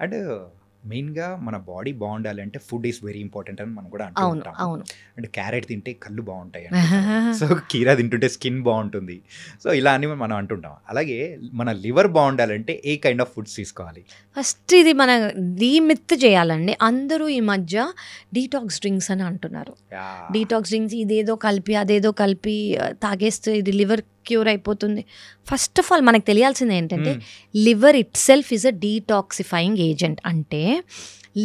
And మెయిన్గా మన body బాగుండాలి అంటే ఫుడ్ ఈస్ వెరీ ఇంపార్టెంట్ అని మనం కూడా అంటూ అవును ఉంటాం. అవును అంటే క్యారెట్ తింటే కళ్ళు బాగుంటాయి అంటుంటారు. సో కీరా తింటుంటే స్కిన్ బాగుంటుంది. సో ఇలా అని మనం అంటుంటాం. అలాగే మన లివర్ బాగుండాలంటే ఏ కైండ్ ఆఫ్ ఫుడ్స్ తీసుకోవాలి? ఫస్ట్ ఇది మన డీమిత్ చేయాలండి. అందరూ ఈ మధ్య డీటాక్స్ డ్రింక్స్ అని అంటున్నారు. డీటాక్స్ డ్రింక్స్ ఇదేదో కలిపి అదేదో కలిపి తాగేస్తే ఇది లివర్ క్యూర్ అయిపోతుంది. ఫస్ట్ ఆఫ్ ఆల్ మనకు తెలియాల్సింది ఏంటంటే liver it self is a detoxifying agent. అంటే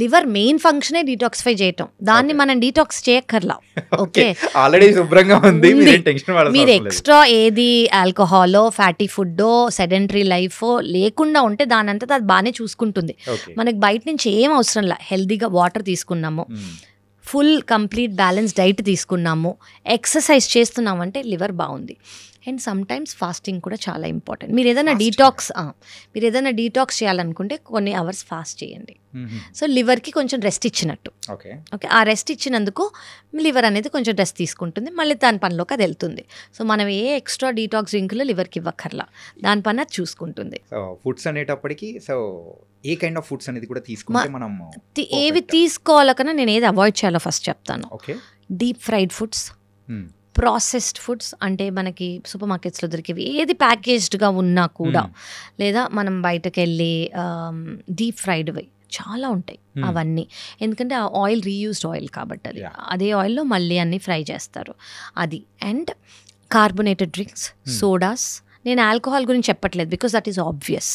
లివర్ మెయిన్ ఫంక్షనే డీటాక్సిఫై చేయటం. దాన్ని మనం డీటాక్స్ చేయక్కర్లా. ఓకే, ఆల్రెడీ శుభ్రంగా ఉంది. మీరు ఎక్స్ట్రా ఏది ఆల్కహాలో ఫ్యాటీ ఫుడ్డో సెడెంటరీ లైఫో లేకుండా ఉంటే దానంతా అది బాగానే చూసుకుంటుంది. మనకి బయట నుంచి ఏం అవసరంలా. హెల్దీగా వాటర్ తీసుకున్నాము, ఫుల్ కంప్లీట్ బ్యాలెన్స్ డైట్ తీసుకున్నాము, ఎక్సర్సైజ్ చేస్తున్నామంటే లివర్ బాగుంది. అండ్ సమ్ టైమ్స్ ఫాస్టింగ్ కూడా చాలా ఇంపార్టెంట్. మీరు ఏదైనా డీటాక్స్ చేయాలనుకుంటే కొన్ని అవర్స్ ఫాస్ట్ చేయండి. సో లివర్కి కొంచెం రెస్ట్ ఇచ్చినట్టు. ఓకే, ఆ రెస్ట్ ఇచ్చినందుకు లివర్ అనేది కొంచెం రెస్ట్ తీసుకుంటుంది, మళ్ళీ దాని పనిలోకి అది వెళ్తుంది. సో మనం ఏ ఎక్స్ట్రా డీటాక్స్ డ్రింకులు లివర్కి ఇవ్వక్కర్లా, దాని పని అది చూసుకుంటుంది. ఫుడ్స్ అనేటప్పటికి so A kind of foods అనేది కూడా తీసుకుంటే మనం ఏవి తీసుకోవాలో కన్నా నేను ఏది అవాయిడ్ చేయాలో ఫస్ట్ చెప్తాను. Deep fried foods, processed foods అంటే మనకి సూపర్ మార్కెట్స్లో దొరికేవి ఏది ప్యాకేజ్డ్గా ఉన్నా కూడా, లేదా మనం బయటకు వెళ్ళి డీప్ ఫ్రైడ్వి చాలా ఉంటాయి అవన్నీ. ఎందుకంటే ఆ ఆయిల్ రీయూజ్డ్ ఆయిల్ కాబట్టి అదే ఆయిల్లో మళ్ళీ అన్నీ ఫ్రై చేస్తారు అది. And carbonated drinks, sodas. నేను ఆల్కహాల్ గురించి చెప్పట్లేదు బికాస్ దట్ ఈస్ ఆబ్వియస్.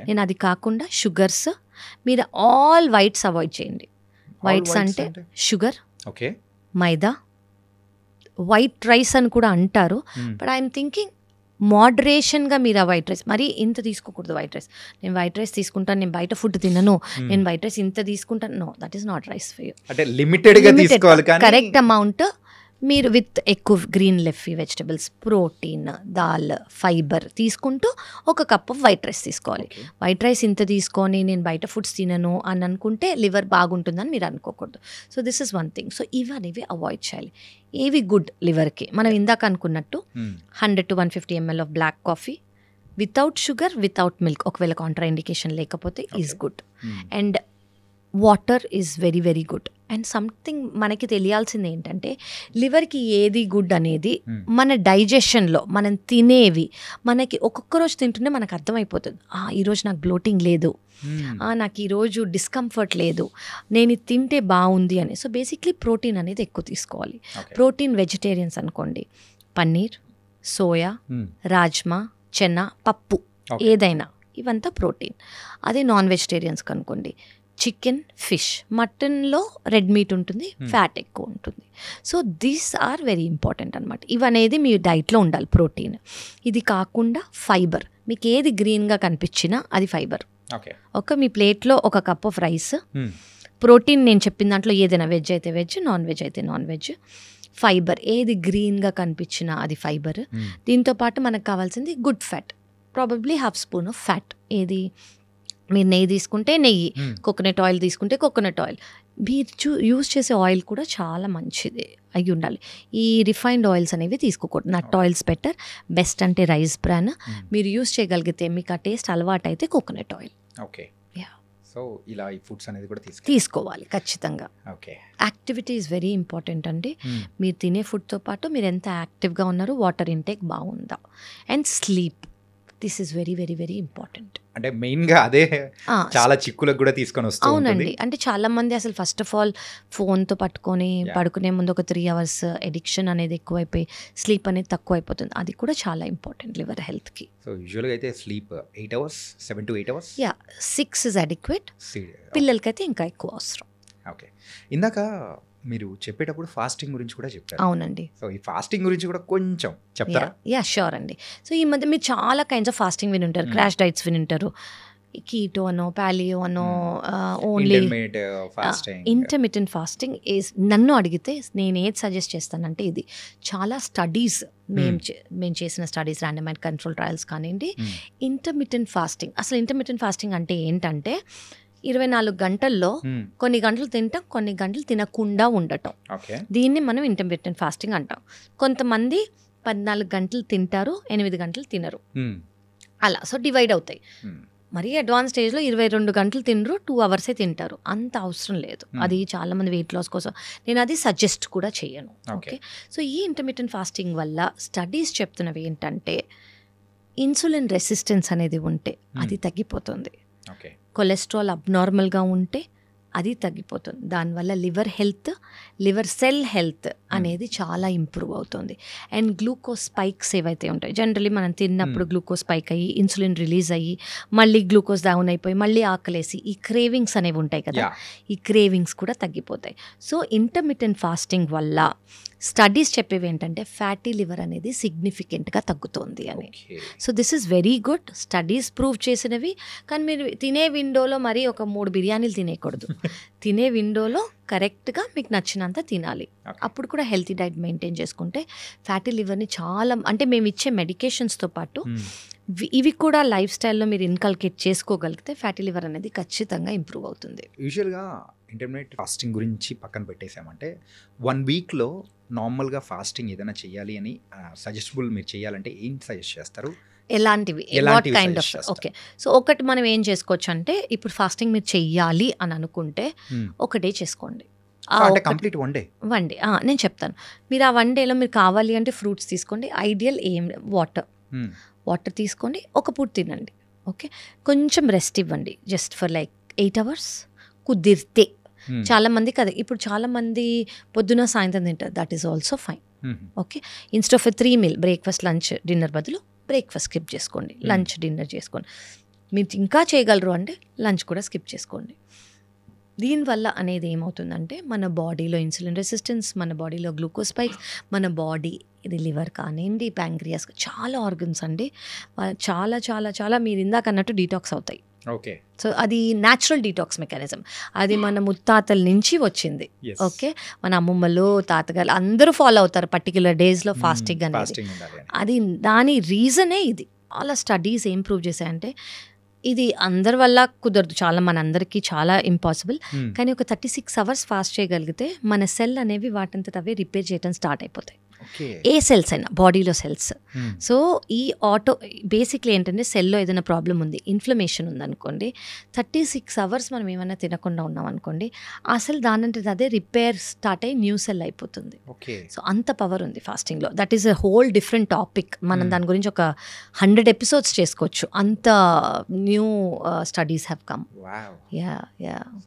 నేను అది కాకుండా షుగర్స్, మీరు ఆల్ వైట్స్ అవాయిడ్ చేయండి. వైట్స్ అంటే షుగర్, మైదా, వైట్ రైస్ అని కూడా అంటారు. బట్ ఐఎమ్ థింకింగ్ మోడరేషన్గా మీరు ఆ వైట్ రైస్ మరీ ఇంత తీసుకోకూడదు. వైట్ రైస్ నేను వైట్ రైస్ తీసుకుంటాను, నేను బయట ఫుడ్ తినను, నేను వైట్ రైస్ ఇంత తీసుకుంటాను, no, that is not rice for you. అంటే లిమిటెడ్గా తీసుకోవాలి, కరెక్ట్ అమౌంట్ మీరు విత్ ఎక్కువ green leafy vegetables, protein, dal, fibre తీసుకుంటూ ఒక కప్ ఆఫ్ వైట్ రైస్ తీసుకోవాలి. వైట్ రైస్ ఇంత తీసుకొని నేను బయట ఫుడ్స్ తినను అని అనుకుంటే లివర్ బాగుంటుందని మీరు అనుకోకూడదు. So this is one thing. So ఇవనేవి అవాయిడ్ చేయాలి. ఏవి గుడ్ లివర్కి, మనం ఇందాక అనుకున్నట్టు 100 to 150 ml of black coffee without sugar, without milk, ఒకవేళ కాంట్రా ఇండికేషన్ లేకపోతే is good. And water is very very good. And something మనకి తెలియాల్సింది ఏంటంటే లివర్కి ఏది గుడ్ అనేది మన డైజెషన్లో మనం తినేవి మనకి ఒక్కొక్క రోజు తింటుంటే మనకు అర్థమైపోతుంది. ఈరోజు నాకు బ్లోటింగ్ లేదు, నాకు ఈరోజు డిస్కంఫర్ట్ లేదు, నేను ఇది తింటే బాగుంది అని. సో బేసిక్లీ ప్రోటీన్ అనేది ఎక్కువ తీసుకోవాలి. ప్రోటీన్ వెజిటేరియన్స్ అనుకోండి, పన్నీర్, సోయా, రాజ్మా, చెన్నా, పప్పు ఏదైనా ఇవంతా ప్రోటీన్. అదే నాన్ వెజిటేరియన్స్కి అనుకోండి, చికెన్, ఫిష్, మటన్లో రెడ్ మీట్ ఉంటుంది, ఫ్యాట్ ఎక్కువ ఉంటుంది. So these are very important అనమాట. ఇవనేది మీ డైట్లో ఉండాలి ప్రోటీన్. ఇది కాకుండా ఫైబర్, మీకు ఏది గ్రీన్గా కనిపించినా అది ఫైబర్. మీ ప్లేట్లో ఒక కప్ ఆఫ్ రైస్, ప్రోటీన్ నేను చెప్పిన దాంట్లో ఏదైనా వెజ్ అయితే వెజ్, నాన్ వెజ్ అయితే నాన్ వెజ్. ఫైబర్ ఏది గ్రీన్గా కనిపించినా అది ఫైబర్. దీంతోపాటు మనకు కావాల్సింది good fat, probably half spoon of fat. ఏది మీరు నెయ్యి తీసుకుంటే నెయ్యి, కోకోనట్ ఆయిల్ తీసుకుంటే కోకోనట్ ఆయిల్. మీరు యూజ్ చేసే ఆయిల్ కూడా చాలా మంచిది అయి ఉండాలి. ఈ రిఫైన్డ్ ఆయిల్స్ అనేవి తీసుకోకూడదు. నట్ ఆయిల్స్ బెటర్. బెస్ట్ అంటే రైస్ బ్రాన్. మీరు యూజ్ చేయగలిగితే, మీకు ఆ టేస్ట్ అలవాటు అయితే కోకోనట్ ఆయిల్. ఓకే, సో ఇలా ఈ ఫుడ్స్ అనేది కూడా తీసుకోవాలి ఖచ్చితంగా. యాక్టివిటీ ఈజ్ వెరీ ఇంపార్టెంట్ అండి. మీరు తినే ఫుడ్తో పాటు మీరు ఎంత యాక్టివ్గా ఉన్నారు, వాటర్ ఇంటేక్ బాగుందా, and sleep. This is very very very important. అంటే మెయిన్గా అదే చాలా చిక్కులకు కూడా తీసుకొని వస్తుంది. అవునండి, అంటే చాలా మంది అసలు ఫస్ట్ ఆఫ్ ఆల్ ఫోన్తో పట్టుకొని పడుకునే ముందు ఒక 3 hours ఎడిక్షన్ అనేది ఎక్కువైపోయి స్లీప్ అనేది తక్కువ అయిపోతుంది. అది కూడా చాలా ఇంపార్టెంట్ లివర్ హెల్త్కి. సో యూజువల్గా అయితే sleep 8 hours, 7 to 8 hours. 6 is adequate. పిల్లలకైతే ఇంకా ఎక్కువ అవసరం. ఓకే, ఇందాక మీరు చెప్పేటప్పుడు ఫాస్టింగ్ గురించి కూడా చెప్పారు. అవునండి. సో ఈ ఫాస్టింగ్ గురించి కూడా కొంచెం చెప్తారా? షూర్ అండి. సో ఈ మధ్య మీరు చాలా కైండ్స్ ఆఫ్ ఫాస్టింగ్ వినుంటారు. క్రాష్ డైట్స్ వినుంటారు, కీటో అనో, పాలియో అనో, ఓన్లీ ఇంటర్మిటెంట్ ఫాస్టింగ్ ఈజ్. నన్ను అడిగితే నేను ఏది సజెస్ట్ చేస్తానంటే, ఇది చాలా స్టడీస్ మేము చేసిన స్టడీస్, ర్యాండమైజ్డ్ కంట్రోల్ ట్రయల్స్ కానివ్వండి, ఇంటర్మిటెంట్ ఫాస్టింగ్. అసలు ఇంటర్మిటెంట్ ఫాస్టింగ్ అంటే ఏంటంటే 24 గంటల్లో కొన్ని గంటలు తింటాం, కొన్ని గంటలు తినకుండా ఉండటం. దీన్ని మనం ఇంటర్మిటెంట్ ఫాస్టింగ్ అంటాం. కొంతమంది 14 గంటలు తింటారు, 8 గంటలు తినరు, అలా. సో డివైడ్ అవుతాయి. మరీ అడ్వాన్స్ స్టేజ్లో 22 గంటలు తినరు, 2 అవర్సే తింటారు. అంత అవసరం లేదు. అది చాలామంది వెయిట్ లాస్ కోసం నేను అది సజెస్ట్ కూడా చేయను. ఓకే, సో ఈ ఇంటర్మిటెంట్ ఫాస్టింగ్ వల్ల స్టడీస్ చెప్తున్నవి ఏంటంటే ఇన్సులిన్ రెసిస్టెన్స్ అనేది ఉంటే అది తగ్గిపోతుంది. కొలెస్ట్రాల్ అబ్నార్మల్గా ఉంటే అది తగ్గిపోతుంది. దానివల్ల లివర్ సెల్ హెల్త్ అనేది చాలా ఇంప్రూవ్ అవుతుంది. అండ్ గ్లూకోజ్ స్పైక్స్ ఏవైతే ఉంటాయి, జనరలీ మనం తిన్నప్పుడు గ్లూకోజ్ స్పైక్ అయ్యి ఇన్సులిన్ రిలీజ్ అయ్యి మళ్ళీ గ్లూకోజ్ డౌన్ అయిపోయి మళ్ళీ ఆకలేసి ఈ క్రేవింగ్స్ అనేవి ఉంటాయి కదా, ఈ క్రేవింగ్స్ కూడా తగ్గిపోతాయి. సో ఇంటర్మిటెంట్ ఫాస్టింగ్ వల్ల స్టడీస్ చెప్పేవి ఏంటంటే ఫ్యాటీ లివర్ అనేది సిగ్నిఫికెంట్గా తగ్గుతుంది అని. So this is very good, studies prove చేసినవి. కానీ మీరు తినే విండోలో మరి ఒక 3 బిర్యానీలు తినేయకూడదు. తినే విండోలో కరెక్ట్గా మీకు నచ్చినంత తినాలి. అప్పుడు కూడా హెల్తీ డైట్ మెయింటైన్ చేసుకుంటే ఫ్యాటీ లివర్ని చాలా, అంటే మేము ఇచ్చే మెడికేషన్స్తో పాటు ఇవి కూడా లైఫ్ స్టైల్లో మీరు ఇన్కల్కేట్ చేసుకోగలిగితే ఫ్యాటీ లివర్ అనేది ఖచ్చితంగా ఇంప్రూవ్ అవుతుంది. యూజువల్గా ఇంటర్మీడియట్ ఫాస్టింగ్ గురించి పక్కన పెట్టేసామంటే 1 వీక్లో నార్మల్గా ఫాస్టింగ్ ఏదైనా చేయాలి అని సజెస్టబుల్ మీరు చేయాలంటే ఏం సజెస్ట్ చేస్తారు? ఎలాంటివి what kind of? Okay, so ఒకటి మనం ఏం చేసుకోవచ్చు అంటే ఇప్పుడు ఫాస్టింగ్ మీరు చెయ్యాలి అని అనుకుంటే ఒకటే చేసుకోండి. కంప్లీట్ వన్ డే నేను చెప్తాను. మీరు ఆ 1 డేలో మీరు కావాలి అంటే ఫ్రూట్స్ తీసుకోండి. ఐడియల్ వాటర్ తీసుకోండి, ఒక పూట తినండి. ఓకే, కొంచెం రెస్ట్ ఇవ్వండి జస్ట్ ఫర్ లైక్ 8 hours కుదిరితే. చాలా మంది కదా, ఇప్పుడు చాలా మంది పొద్దున సాయంత్రం తింటారు, that is also fine. Okay, instead of 3 meal breakfast lunch dinner బదులు బ్రేక్ఫాస్ట్ స్కిప్ చేసుకోండి, లంచ్ డిన్నర్ చేసుకోండి. మీరు ఇంకా చేయగలరు అంటే లంచ్ కూడా స్కిప్ చేసుకోండి. దీనివల్ల అనేది ఏమవుతుందంటే మన బాడీలో ఇన్సులిన్ రెసిస్టెన్స్, మన బాడీలో గ్లూకోజ్ స్పైక్స్, మన బాడీ ఇది లివర్ కానివ్వండి, ప్యాంక్రియాస్, చాలా ఆర్గన్స్ అండి చాలా చాలా చాలా మీరు ఇందాక అన్నట్టు డీటాక్స్ అవుతాయి. ఓకే, సో అది న్యాచురల్ డీటాక్స్ మెకానిజం. అది మన ముత్తాతల నుంచి వచ్చింది. ఓకే, మన అమ్మమ్మలు తాతగారు అందరూ ఫాలో అవుతారు పర్టిక్యులర్ డేస్లో ఫాస్టింగ్ అనేది. అది దాని రీజనే ఇది. చాలా స్టడీస్ ఏం ప్రూవ్ చేశాయంటే ఇది అందరి వల్ల కుదరదు, చాలా మనందరికీ చాలా ఇంపాసిబుల్. కానీ ఒక 36 hours ఫాస్ట్ చేయగలిగితే మన సెల్ అనేవి వాటంతట అవే రిపేర్ చేయడం స్టార్ట్ అయిపోతాయి. ఏ సెల్స్ అయినా బాడీలో సెల్స్. సో ఈ బేసిక్లీ ఏంటంటే సెల్లో ఏదైనా ప్రాబ్లం ఉంది, ఇన్ఫ్లమేషన్ ఉందనుకోండి, 36 hours మనం ఏమైనా తినకుండా ఉన్నాం అనుకోండి, ఆ సెల్ దానంటే అదే రిపేర్ స్టార్ట్ అయ్యి న్యూ సెల్ అయిపోతుంది. సో అంత పవర్ ఉంది ఫాస్టింగ్లో. That is a whole different topic. మనం దాని గురించి ఒక 100 episodes చేసుకోవచ్చు. అంత new studies have come.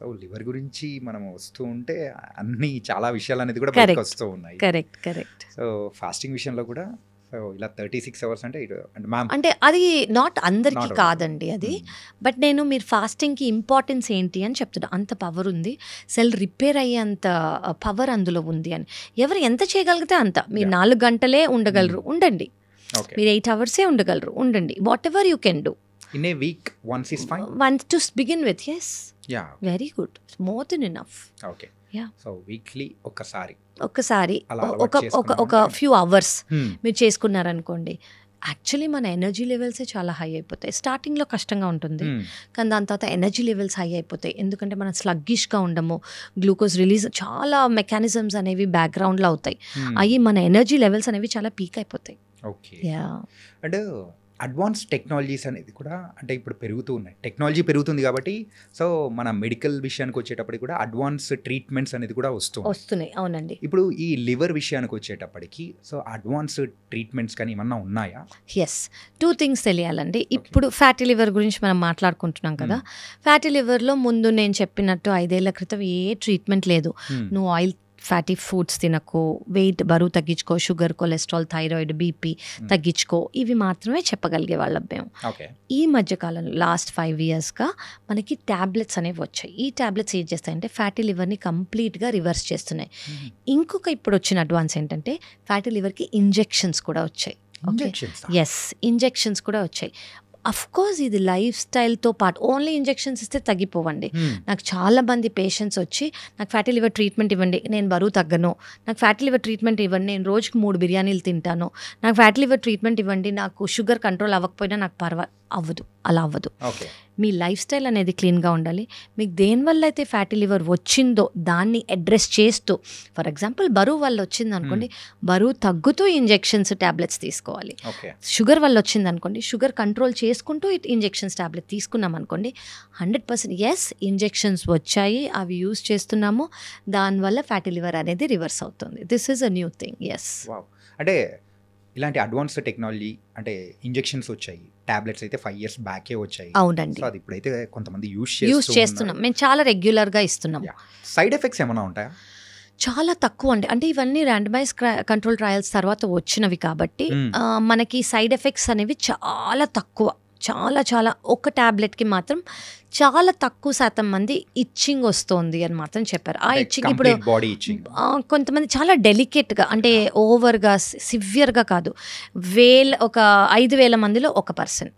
So liver గురించి మనం వస్తూ ఉంటే అన్ని చాలా విషయాలు అనేది కూడా బయటకు వస్తూ ఉన్నాయి. కరెక్ట్. సో ఫాస్టింగ్ విషయంలో కూడా సో ఇలా 36 hours అంటే అది నాట్ అందరికీ కాదండి అది. బట్ నేను మీరు ఫాస్టింగ్కి ఇంపార్టెన్స్ ఏంటి అని చెప్తున్నా. అంత పవర్ ఉంది, సెల్ రిపేర్ అయ్యేంత పవర్ అందులో ఉంది అని. ఎవరు ఎంత చేయగలిగితే అంత. మీరు 4 గంటలే ఉండగలరు, ఉండండి. మీరు 8 hours ఉండగలరు, ఉండండి. What ever you can do. In a week, once is fine? Once to begin with, yes. Yeah. Very good. More than enough. Okay. Yeah. So weekly ఒక్కసారి ఒక ఫ్యూ అవర్స్ మీరు చేసుకున్నారనుకోండి, యాక్చువల్లీ మన ఎనర్జీ లెవెల్సే చాలా high అయిపోతాయి. స్టార్టింగ్లో కష్టంగా ఉంటుంది, కానీ దాని తర్వాత ఎనర్జీ లెవెల్స్ హై అయిపోతాయి. ఎందుకంటే మనం స్లగ్గిష్గా ఉండము, గ్లూకోజ్ రిలీజ్ చాలా మెకానిజమ్స్ అనేవి బ్యాక్గ్రౌండ్లో అవుతాయి. అవి మన ఎనర్జీ లెవెల్స్ అనేవి చాలా పీక్ అయిపోతాయి. ఓకే, అండ్ అడ్వాన్స్ టెక్నాలజీస్ అనేది కూడా అంటే ఇప్పుడు పెరుగుతూ ఉన్నాయి, టెక్నాలజీ పెరుగుతుంది కాబట్టి సో మన మెడికల్ విషయానికి వచ్చేటప్పటికి కూడా అడ్వాన్స్ ట్రీట్మెంట్స్ అనేది కూడా వస్తున్నాయి. అవునండి. ఇప్పుడు ఈ లివర్ విషయానికి వచ్చేటప్పటికి సో అడ్వాన్స్ ట్రీట్మెంట్స్ కానీ ఏమన్నా ఉన్నాయా? ఎస్, 2 things తెలియాలండి. ఇప్పుడు ఫ్యాటీ లివర్ గురించి మనం మాట్లాడుకుంటున్నాం కదా. ఫ్యాటీ లివర్లో ముందు నేను చెప్పినట్టు 5 ఏళ్ల క్రితం ఏ ట్రీట్మెంట్ లేదు. నువ్వు ఆయిల్ ఫ్యాటీ ఫుడ్స్ తినకు, వెయిట్ బరువు తగ్గించుకో, షుగర్, కొలెస్ట్రాల్, థైరాయిడ్, బీపీ తగ్గించుకో, ఇవి మాత్రమే చెప్పగలిగే వాళ్ళం మేము. ఈ మధ్యకాలంలో లాస్ట్ 5 yearsగా మనకి ట్యాబ్లెట్స్ అనేవి వచ్చాయి. ఈ ట్యాబ్లెట్స్ ఏం చేస్తాయంటే ఫ్యాటీ లివర్ని కంప్లీట్గా రివర్స్ చేస్తున్నాయి. ఇంకొక ఇప్పుడు వచ్చిన అడ్వాన్స్ ఏంటంటే ఫ్యాటీ లివర్కి ఇంజెక్షన్స్ కూడా వచ్చాయి. ఎస్, ఇంజెక్షన్స్ కూడా వచ్చాయి. అఫ్ కోర్స్ ఇది లైఫ్ స్టైల్తో పాటు ఓన్లీ ఇంజెక్షన్స్ ఇస్తే తగ్గిపోవండి. నాకు చాలా మంది పేషెంట్స్ వచ్చి నాకు ఫ్యాటీ లివర్ ట్రీట్మెంట్ ఇవ్వండి, నేను బరువు తగ్గను, నాకు ఫ్యాటీ లివర్ ట్రీట్మెంట్ ఇవ్వండి, నేను రోజుకి 3 బిర్యానీలు తింటాను, నాకు ఫ్యాటీ లివర్ ట్రీట్మెంట్ ఇవ్వండి, నాకు షుగర్ కంట్రోల్ అవ్వకపోయినా నాకు అవ్వదు, అలా అవ్వదు. ఓకే. మీ లైఫ్ స్టైల్ అనేది క్లీన్గా ఉండాలి. మీకు దేనివల్ల అయితే ఫ్యాటీ లివర్ వచ్చిందో దాన్ని అడ్రస్ చేస్తూ, ఫర్ ఎగ్జాంపుల్ బరువు వల్ల వచ్చింది అనుకోండి, బరువు తగ్గుతూ ఇంజెక్షన్స్ ట్యాబ్లెట్స్ తీసుకోవాలి. ఓకే. షుగర్ వల్ల వచ్చింది అనుకోండి, షుగర్ కంట్రోల్ చేసుకుంటూ ఇంజెక్షన్స్ ట్యాబ్లెట్ తీసుకున్నాం అనుకోండి, 100% ఎస్ ఇంజెక్షన్స్ వచ్చాయి, అవి యూజ్ చేస్తున్నాము, దానివల్ల ఫ్యాటీ లివర్ అనేది రివర్స్ అవుతుంది. This is a new thing. Yes. అంటే ఇలాంటి అడ్వాన్స్డ్ టెక్నాలజీ, అంటే ఇంజెక్షన్స్ వచ్చాయి, టాబ్లెట్స్ అయితే 5 years బ్యాకే వచ్చాయి. అవునండి. సో అది ఇప్పుడైతే కొంతమంది యూజ్ చేస్తున్నాం, మేము చాలా రెగ్యులర్గా ఇస్తున్నాం. సైడ్ ఎఫెక్ట్స్ ఏమైనా ఉంటాయా? చాలా తక్కువ అండి. అంటే ఇవన్నీ ర్యాండమైజ్ కంట్రోల్ ట్రయల్స్ తర్వాత వచ్చినవి కాబట్టి మనకి సైడ్ ఎఫెక్ట్స్ అనేవి చాలా తక్కువ, చాలా చాలా. ఒక ట్యాబ్లెట్కి మాత్రం చాలా తక్కువ శాతం మంది ఇచ్చింగ్ వస్తుంది అని మాత్రం చెప్పారు. ఆ ఇచ్చింగ్ ఇప్పుడు కొంతమంది చాలా డెలికేట్గా, అంటే ఓవర్గా సివియర్గా కాదు, ఒక 5,000 మందిలో 1%.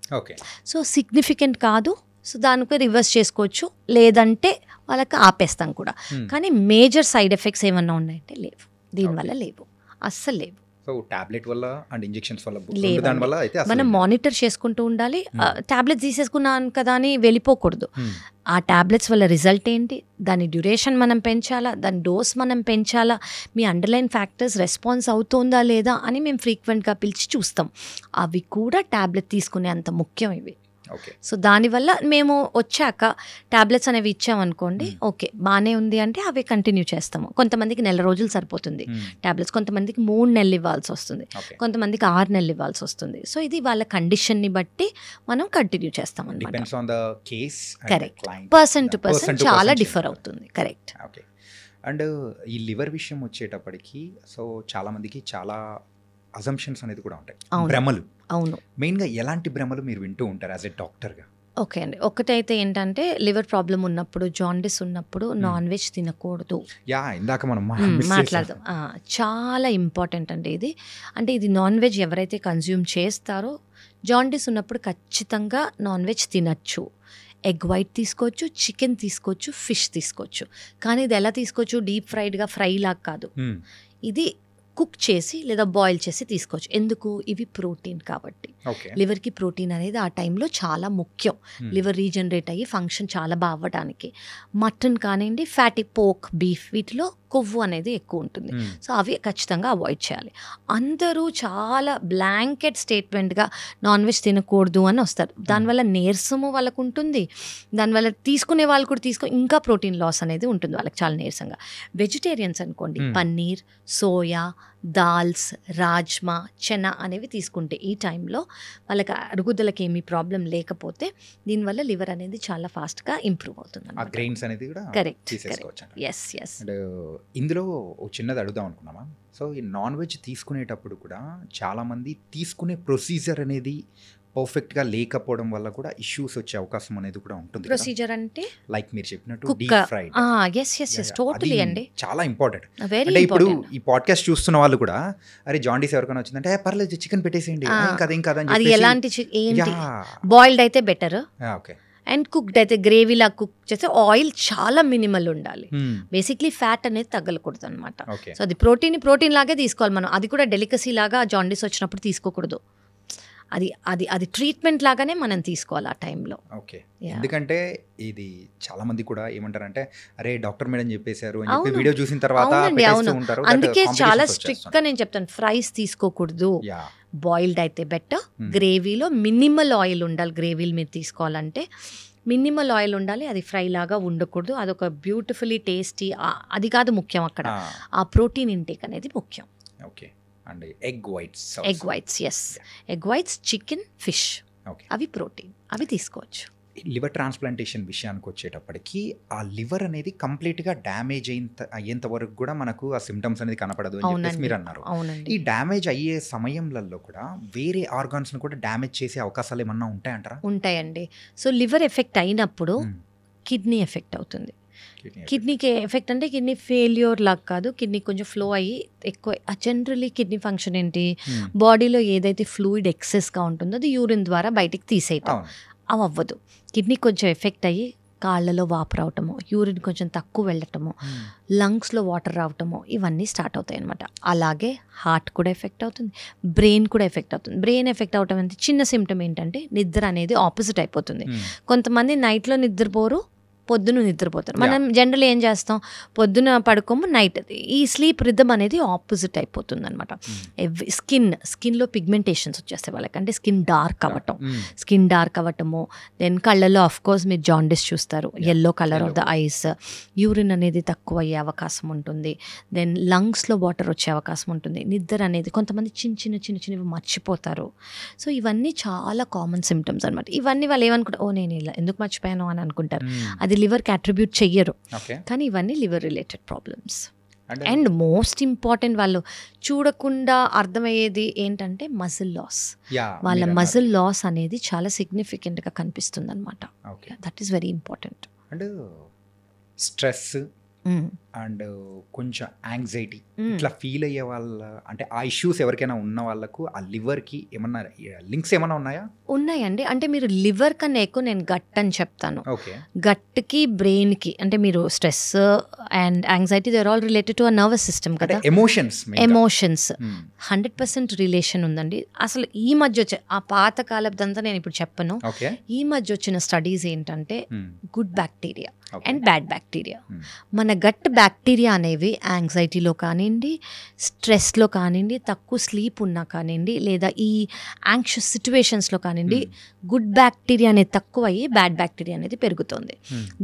సో సిగ్నిఫికెంట్ కాదు. సో దానికి రివర్స్ చేసుకోవచ్చు, లేదంటే వాళ్ళకి ఆపేస్తాం కూడా. కానీ మేజర్ సైడ్ ఎఫెక్ట్స్ ఏమన్నా ఉన్నాయంటే లేవు, దీనివల్ల లేవు, అస్సలు లేవు. సో టాబ్లెట్ వల్ల అండ్ ఇంజెక్షన్స్ వల్ల మనం మానిటర్ చేసుకుంటూ ఉండాలి. టాబ్లెట్స్ తీసేసుకున్నాను కదా అని వెళ్ళిపోకూడదు. ఆ టాబ్లెట్స్ వల్ల రిజల్ట్ ఏంటి, దాని డ్యూరేషన్ మనం పెంచాలా, దాని డోస్ మనం పెంచాలా, మీ అండర్లైన్ ఫ్యాక్టర్స్ రెస్పాన్స్ అవుతుందా లేదా అని మేము ఫ్రీక్వెంట్గా పిలిచి చూస్తాం. అవి కూడా టాబ్లెట్ తీసుకునే అంత ముఖ్యం ఇవి. సో దానివల్ల మేము వచ్చాక ట్యాబ్లెట్స్ అనేవి ఇచ్చామనుకోండి, ఓకే బాగానే ఉంది అంటే అవి కంటిన్యూ చేస్తాము. కొంతమందికి 1 రోజులు సరిపోతుంది ట్యాబ్లెట్స్, కొంతమందికి 3 నెలలు ఇవ్వాల్సి వస్తుంది, కొంతమందికి 6 నెలలు ఇవ్వాల్సి వస్తుంది. సో ఇది వాళ్ళ కండిషన్ని బట్టి మనం కంటిన్యూ చేస్తాం అన్నమాట. కరెక్ట్, పర్సన్ టు పర్సన్ చాలా డిఫర్ అవుతుంది. కరెక్ట్. అండ్ ఈ లివర్ విషయం వచ్చేటప్పటికి సో చాలా మందికి చాలా అజంప్షన్స్ అనేది కూడా ఉంటాయి, భ్రమలు. అవును. మెయిన్గా ఎలాంటి భ్రమలు మీరు వింటూ ఉంటారు యాజ్ ఎ డాక్టర్గా? ఓకే అండి. ఒకటైతే ఏంటంటే లివర్ ప్రాబ్లం ఉన్నప్పుడు, జాండిస్ ఉన్నప్పుడు నాన్ వెజ్ తినకూడదు. ఇందాక మనం మాట్లాడదాం. చాలా ఇంపార్టెంట్ అండి ఇది. అంటే ఇది నాన్ వెజ్ ఎవరైతే కన్జ్యూమ్ చేస్తారో, జాండిస్ ఉన్నప్పుడు ఖచ్చితంగా నాన్ వెజ్ తినచ్చు. ఎగ్ వైట్ తీసుకోవచ్చు, చికెన్ తీసుకోవచ్చు, ఫిష్ తీసుకోవచ్చు. కానీ ఇది ఎలా తీసుకోవచ్చు, డీప్ ఫ్రైడ్గా ఫ్రై లాగా కాదు, ఇది కుక్ చేసి లేదా బాయిల్ చేసి తీసుకోవచ్చు. ఎందుకు, ఇవి ప్రోటీన్ కాబట్టి. లివర్కి ప్రోటీన్ అనేది ఆ టైంలో చాలా ముఖ్యం, లివర్ రీజనరేట్ అయ్యి ఫంక్షన్ చాలా బాగా అవ్వడానికి. మటన్ కానివ్వండి, ఫ్యాటీ పోక్, బీఫ్, వీటిలో కొవ్వు అనేది ఎక్కువ ఉంటుంది. సో అవి ఖచ్చితంగా అవాయిడ్ చేయాలి. అందరూ చాలా బ్లాంకెట్ స్టేట్మెంట్గా నాన్ వెజ్ తినకూడదు అని వస్తారు. దానివల్ల నీరసము వాళ్ళకు ఉంటుంది, దానివల్ల తీసుకునే వాళ్ళు కూడా ఇంకా ప్రోటీన్ లాస్ అనేది ఉంటుంది వాళ్ళకి చాలా నీరసంగా. వెజిటేరియన్స్ అనుకోండి, పన్నీర్, సోయా, దాల్స్, రాజ్మా, చెనా అనేవి తీసుకుంటే ఈ టైంలో వాళ్ళకి అరుగుదలకి ఏమీ ప్రాబ్లం లేకపోతే దీనివల్ల లివర్ అనేది చాలా ఫాస్ట్గా ఇంప్రూవ్ అవుతుంది. కరెక్ట్. Yes yes. ఇందులో చిన్నది అడుగుదాం అనుకున్నామా. సో ఈ నాన్ వెజ్ తీసుకునేటప్పుడు కూడా చాలామంది తీసుకునే ప్రొసీజర్ అనేది పర్ఫెక్ట్గా లేకపోవడం వల్ల కూడా ఇష్యూస్ వచ్చే అవకాశం అనేది కూడా ఉంటుంది. ప్రొసీజర్ అంటే లైక్ మీరు చెప్పినట్టు డీప్ ఫ్రైడ్. టోటలీ అండి, చాలా ఇంపార్టెంట్. అంటే ఇప్పుడు ఈ పాడ్కాస్ట్ చూస్తున్న వాళ్ళు కూడా అరే జాండీస్ ఎవరికైనా వచ్చిందంటే పర్లేదు చికెన్ పెట్టేసేయండి, అది ఎలాంటి బాయిల్డ్ అయితే బెటర్. ఓకే. అండ్ కుక్డ్ అయితే గ్రేవీలా కుక్ చేస్తే ఆయిల్ చాలా మినిమల్ ఉండాలి. బేసిక్లీ ఫ్యాట్ అనేది తగ్గలకూడదు అనమాట. సో అది ప్రోటీన్ లాగే తీసుకోవాలి మనం. అది కూడా డెలికసీ లాగా జాండీస్ వచ్చినప్పుడు తీసుకోకూడదు. అది ట్రీట్మెంట్ లాగానే మనం తీసుకోవాలి ఆ టైంలో. ఓకే. ఎందుకంటే ఇది చాలా మంది కూడా ఏమంటారంటే అరే డాక్టర్ మేడం చెప్పేశారు అని చెప్పి వీడియో చూసిన తర్వాత ఉంటారు. అందుకే చాలా స్ట్రిక్ట్ గా నేను చెప్తాను, ఫ్రైస్ తీసుకోకూడదు, బాయిల్డ్ అయితే బెటర్. గ్రేవీలో మినిమల్ ఆయిల్ ఉండాలి. గ్రేవీలు మీరు తీసుకోవాలంటే మినిమల్ ఆయిల్ ఉండాలి, అది ఫ్రై లాగా ఉండకూడదు. అదొక బ్యూటిఫుల్లీ టేస్టీ, అది కాదు ముఖ్యం అక్కడ, ఆ ప్రోటీన్ ఇంటేక్ అనేది ముఖ్యం. Okay. And egg whites, yes, egg whites, chicken, fish, అవి ప్రోటీన్, అవి తీసుకోవచ్చు. లివర్ ట్రాన్స్ప్లాంటేషన్ విషయానికి వచ్చేటప్పటికి ఆ లివర్ అనేది కంప్లీట్గా డ్యామేజ్ అయ్యేంత వరకు కూడా మనకు ఆ సిమ్టమ్స్ అనేది కనపడదు అని చెప్పేసి మీరు అన్నారు. ఈ డ్యామేజ్ అయ్యే సమయంలో కూడా వేరే ఆర్గాన్స్ని కూడా డ్యామేజ్ చేసే అవకాశాలు ఏమన్నా ఉంటాయంటారా? ఉంటాయండి. సో లివర్ ఎఫెక్ట్ అయినప్పుడు కిడ్నీ ఎఫెక్ట్ అవుతుంది. కిడ్నీకి ఎఫెక్ట్ అంటే కిడ్నీ ఫెయిల్యూర్ లాగా కాదు, కిడ్నీ కొంచెం ఫ్లో అయ్యి ఎక్కువ. జనరలీ కిడ్నీ ఫంక్షన్ ఏంటి, బాడీలో ఏదైతే ఫ్లూయిడ్ ఎక్సెస్గా ఉంటుందో అది యూరిన్ ద్వారా బయటికి తీసేయటం, అవి అవ్వదు. కిడ్నీ కొంచెం ఎఫెక్ట్ అయ్యి కాళ్ళలో వాపు రావటము, యూరిన్ కొంచెం తక్కువ వెళ్ళటము, లంగ్స్లో వాటర్ రావటము, ఇవన్నీ స్టార్ట్ అవుతాయి అనమాట. అలాగే హార్ట్ కూడా ఎఫెక్ట్ అవుతుంది, బ్రెయిన్ కూడా ఎఫెక్ట్ అవుతుంది. బ్రెయిన్ ఎఫెక్ట్ అవటం అంటే చిన్న సిమ్టమ్ ఏంటంటే నిద్ర అనేది ఆపోజిట్ అయిపోతుంది. కొంతమంది నైట్లో నిద్రపోరు, పొద్దున నిద్రపోతారు. మనం జనరల్ ఏం చేస్తాం, పొద్దున పడుకోము, నైట్ ఈ స్లీప్ రిథమ్ అనేది ఆపోజిట్ అయిపోతుంది అనమాట. స్కిన్లో పిగ్మెంటేషన్స్ వచ్చేస్తాయి వాళ్ళకి, అంటే స్కిన్ డార్క్ అవ్వటము. దెన్ కళ్ళల్లో ఆఫ్ కోర్స్ మీరు జాండిస్ చూస్తారు, yellow colour of the ice, urine అనేది తక్కువ అయ్యే అవకాశం ఉంటుంది. దెన్ లంగ్స్లో వాటర్ వచ్చే అవకాశం ఉంటుంది. నిద్ర అనేది కొంతమంది చిన్నవి మర్చిపోతారు. సో ఇవన్నీ చాలా కామన్ సిమ్టమ్స్ అనమాట. ఇవన్నీ వాళ్ళు ఏమనుకుంటారు, ఓ నేను ఇలా ఎందుకు మర్చిపోయాను అని అనుకుంటారు. అది లివర్కి అట్రిబ్యూట్ చెయ్యరు, కానీ ఇవన్నీ liver related problems. And most important వాళ్ళు చూడకుండా అర్థమయ్యేది ఏంటంటే మజిల్ లాస్. వాళ్ళ మజిల్ లాస్ అనేది చాలా సిగ్నిఫికెంట్గా కనిపిస్తుంది అనమాట. That is very important. And stress and కొంచెం యాంగ్జైటీ ఇట్లా ఫీల్ అయ్యే వాళ్ళ, అంటే ఆ ఇష్యూస్ ఎవరికైనా ఉన్న వాళ్ళకు ఆ లివర్కి ఏమన్నా లింక్స్ ఏమైనా ఉన్నాయా? ఉన్నాయండి. అంటే మీరు లివర్ కన్నా ఎక్కువ నేను గట్ అని చెప్తాను. గట్కి బ్రెయిన్కి, అంటే మీరు stress and anxiety they are all related to a nervous system కదా. ఎమోషన్స్ 100% రిలేషన్ ఉందండి. అసలు ఈ మధ్య వచ్చే ఆ పాత కాలదంతా నేను ఇప్పుడు చెప్పను. ఈ మధ్య వచ్చిన స్టడీస్ ఏంటంటే good bacteria and bad bacteria. మన గట్ బ్యాక్టీరియా అనేవి యాంగ్జైటీలో కానివ్వండి, స్ట్రెస్లో కానివ్వండి, తక్కువ స్లీప్ ఉన్నా కానివ్వండి, లేదా ఈ యాంగ్షియస్ సిచ్యువేషన్స్లో కానివ్వండి, గుడ్ బ్యాక్టీరియా అనేది తక్కువ అయ్యి బ్యాడ్ బ్యాక్టీరియా అనేది పెరుగుతుంది.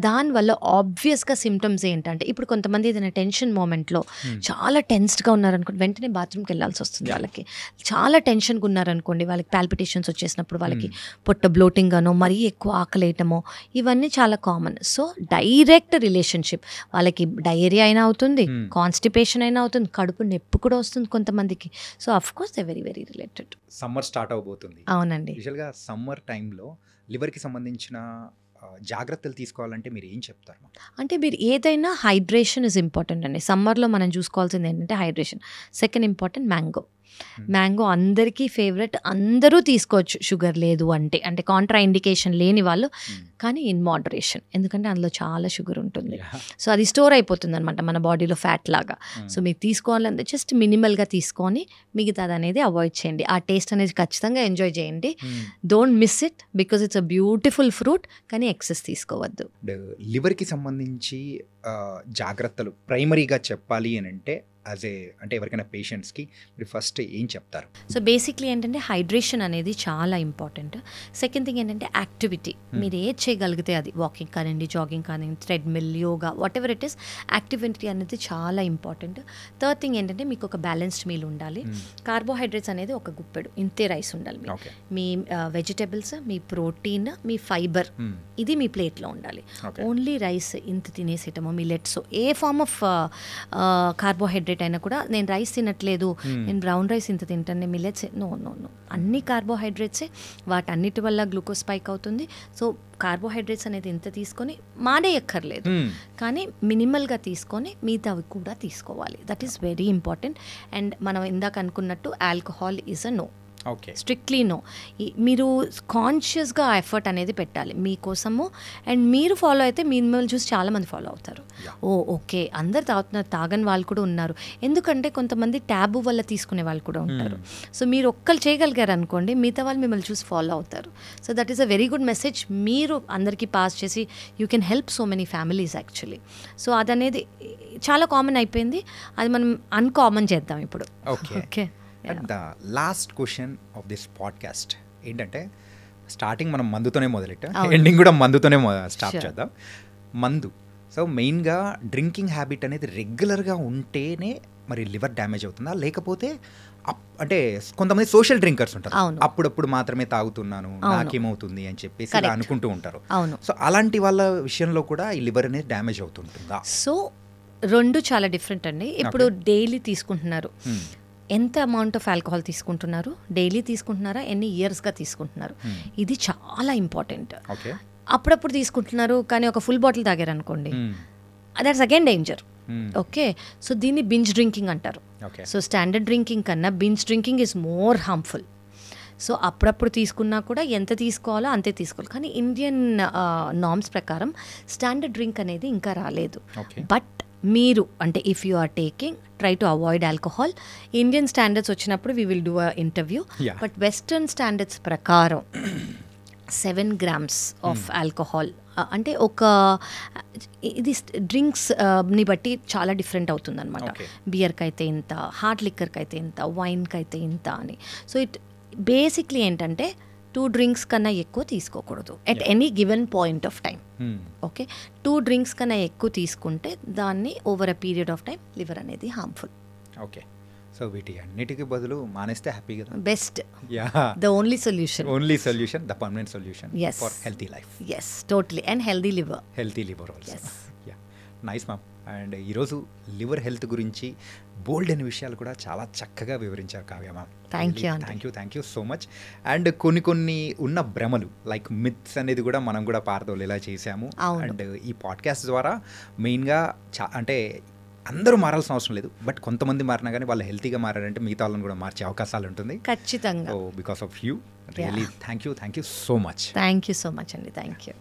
దానివల్ల ఆబ్వియస్గా సిమ్టమ్స్ ఏంటంటే, ఇప్పుడు కొంతమంది ఏదైనా టెన్షన్ మూమెంట్లో చాలా టెన్స్డ్గా ఉన్నారనుకోండి, వెంటనే బాత్రూమ్కి వెళ్ళాల్సి వస్తుంది. వాళ్ళకి చాలా టెన్షన్గా ఉన్నారనుకోండి, వాళ్ళకి పాల్పిటేషన్స్ వచ్చేసినప్పుడు వాళ్ళకి పొట్ట బ్లోటింగ్ గానో, మరీ ఎక్కువ ఆకలేయటమో, ఇవన్నీ చాలా కామన్. సో డైరెక్ట్ రిలేషన్షిప్, వాళ్ళకి డయేరియా అయినా అవుతుంది, కాన్స్టిపేషన్ అయినా అవుతుంది, కడుపు నొప్పి కూడా వస్తుంది కొంతమందికి. So of course they very very related. Summer start అవబోతుంది. అవునండి. యూజువల్గా సమ్మర్ టైంలో లివర్కి సంబంధించిన జాగ్రత్తలు తీసుకోవాలంటే మీరు ఏం చెప్తారు? అంటే మీరు ఏదైనా హైడ్రేషన్ ఇస్ ఇంపార్టెంట్ అండి. సమ్మర్లో మనం చూసుకోవాల్సింది ఏంటంటే హైడ్రేషన్. సెకండ్ ఇంపార్టెంట్ మ్యాంగో అందరికీ ఫేవరెట్, అందరూ తీసుకోవచ్చు షుగర్ లేదు అంటే, అంటే కాంట్రా ఇండికేషన్ లేని వాళ్ళు, కానీ ఇన్ మోడరేషన్, ఎందుకంటే అందులో చాలా షుగర్ ఉంటుంది. సో అది స్టోర్ అయిపోతుంది అనమాట మన బాడీలో ఫ్యాట్ లాగా. సో మీకు తీసుకోవాలంటే జస్ట్ మినిమల్గా తీసుకొని మిగతాది అనేది అవాయిడ్ చేయండి. ఆ టేస్ట్ అనేది ఖచ్చితంగా ఎంజాయ్ చేయండి. Don't miss it because it's a beautiful fruit, కానీ ఎక్సెస్ తీసుకోవద్దు. లివర్కి సంబంధించి జాగ్రత్తలు ప్రైమరీగా చెప్పాలి అని అంటే అంటే ఎవరికైనా పేషెంట్స్కి మీరు ఫస్ట్ ఏం చెప్తారు? సో బేసిక్లీ ఏంటంటే హైడ్రేషన్ అనేది చాలా ఇంపార్టెంట్. సెకండ్ థింగ్ ఏంటంటే యాక్టివిటీ, మీరు ఏది చేయగలిగితే అది, వాకింగ్ కానివ్వండి, జాగింగ్ కానివ్వండి, treadmill, yoga, what ever it is, activity అనేది చాలా ఇంపార్టెంట్. థర్డ్ థింగ్ ఏంటంటే మీకు ఒక బ్యాలెన్స్డ్ మీల్ ఉండాలి. కార్బోహైడ్రేట్స్ అనేది ఒక గుప్పెడు ఇంతే రైస్ ఉండాలి. మీ వెజిటబుల్స్, మీ ప్రోటీన్, మీ ఫైబర్, ఇది మీ ప్లేట్లో ఉండాలి. ఓన్లీ రైస్ ఇంత తినేసేయటము, మిల్లెట్స్, ఏ ఫార్మ్ ఆఫ్ కార్బోహైడ్రేట్ అయినా కూడా, నేను రైస్ తినట్లేదు, నేను బ్రౌన్ రైస్ ఇంత తింటాను, నేను మిల్లెట్స్, నో, అన్ని కార్బోహైడ్రేట్సే. వాటన్నిటి వల్ల గ్లూకోజ్ స్పైక్ అవుతుంది. సో కార్బోహైడ్రేట్స్ అనేది ఇంత తీసుకొని మానేయక్కర్లేదు, కానీ మినిమల్గా తీసుకొని మిగతావి కూడా తీసుకోవాలి. That is very important. And మనం ఇందాక అనుకున్నట్టు alcohol is a no, strictly no. మీరు కాన్షియస్గా ఎఫర్ట్ అనేది పెట్టాలి మీకోసము. అండ్ మీరు ఫాలో అయితే మిమ్మల్ని చూసి చాలామంది ఫాలో అవుతారు. ఓకే అందరు తాగుతున్నారు, తాగని వాళ్ళు కూడా ఉన్నారు. ఎందుకంటే కొంతమంది ట్యాబు వల్ల తీసుకునే వాళ్ళు కూడా ఉంటారు. సో మీరు ఒక్కరు చేయగలిగారు అనుకోండి, మిగతా వాళ్ళు మిమ్మల్ని చూసి ఫాలో అవుతారు. So that is a very good message మీరు అందరికీ పాస్ చేసి you can help so many families actually. So అదనేది చాలా కామన్ అయిపోయింది, అది మనం అన్కామన్ చేద్దాం ఇప్పుడు. Okay. And the last question of this podcast ఏంటంటే, స్టార్టింగ్ మనం మందుతోనే మొదలెట్టాం, ఎండింగ్ కూడా మందుతోనే స్టార్ట్ చేద్దాం. మందు, సో మెయిన్గా డ్రింకింగ్ హ్యాబిట్ అనేది రెగ్యులర్గా ఉంటేనే మరి లివర్ డ్యామేజ్ అవుతుందా, లేకపోతే అంటే కొంతమంది సోషల్ డ్రింకర్స్ ఉంటారు, అప్పుడప్పుడు మాత్రమే తాగుతున్నాను నాకేమవుతుంది అని చెప్పేసి ఇలా అనుకుంటూ ఉంటారు. సో అలాంటి వాళ్ళ విషయంలో కూడా ఈ లివర్ అనేది డ్యామేజ్ అవుతుంటుందా? సో రెండు చాలా డిఫరెంట్ అండి. ఇప్పుడు డైలీ తీసుకుంటున్నారు, ఎంత అమౌంట్ ఆఫ్ ఆల్కహాల్ తీసుకుంటున్నారు, డైలీ తీసుకుంటున్నారా, ఎన్ని ఇయర్స్గా తీసుకుంటున్నారు, ఇది చాలా ఇంపార్టెంట్. అప్పుడప్పుడు తీసుకుంటున్నారు కానీ ఒక ఫుల్ బాటిల్ తాగారు అనుకోండి, that's again danger. Okay, so దీన్ని బింజ్ డ్రింకింగ్ అంటారు. సో స్టాండర్డ్ డ్రింకింగ్ కన్నా binge drinking is more harmful. So అప్పుడప్పుడు తీసుకున్నా కూడా ఎంత తీసుకోవాలో అంతే తీసుకోవాలి. కానీ ఇండియన్ నార్మ్స్ ప్రకారం స్టాండర్డ్ డ్రింక్ అనేది ఇంకా రాలేదు. బట్ మీరు అంటే if you are taking try to avoid alcohol. Indian standards వచ్చినప్పుడు we will do a interview. But western standards ప్రకారం 7 grams ఆఫ్ ఆల్కహాల్ అంటే ఒక ఇది డ్రింక్స్ని బట్టి చాలా డిఫరెంట్ అవుతుంది అనమాట. బియర్కి అయితే ఇంత, హార్డ్ లిక్కర్కి అయితే ఇంత, వైన్కి అయితే ఇంత అని. సో బేసిక్లీ ఏంటంటే 2 drinks కన్నా ఎక్కువ తీసుకోకూడదు at any given point of time. Okay, 2 drinks కన్నా ఎక్కువ తీసుకుంటే దాన్ని over a period of time liver అనేది హార్మ్ఫుల్. ఓకే, సో వీటి అన్నిటికీ బదులు మానేస్తే హ్యాపీ కదా. Best, the only solution, the permanent solution for healthy life. Yes, totally. And healthy liver also. Nice ma'am. And ఈరోజు లివర్ హెల్త్ గురించి bold అయిన విషయాలు కూడా చాలా చక్కగా వివరించారు Kavya ma'am. Thank you so much. And కొన్ని ఉన్న భ్రమలు లైక్ మిత్స్ అనేది కూడా మనం కూడా పారదోలేలా చేశాము. అండ్ ఈ పాడ్కాస్ట్ ద్వారా మెయిన్గా అంటే అందరూ మారాల్సిన అవసరం లేదు, బట్ కొంతమంది మారినా కానీ వాళ్ళు హెల్తీగా మారారంటే మిగతా వాళ్ళని కూడా మార్చే అవకాశాలు ఉంటుంది ఖచ్చితంగా. So because of you really thank you so much. Thank you so much అండి. Thank you.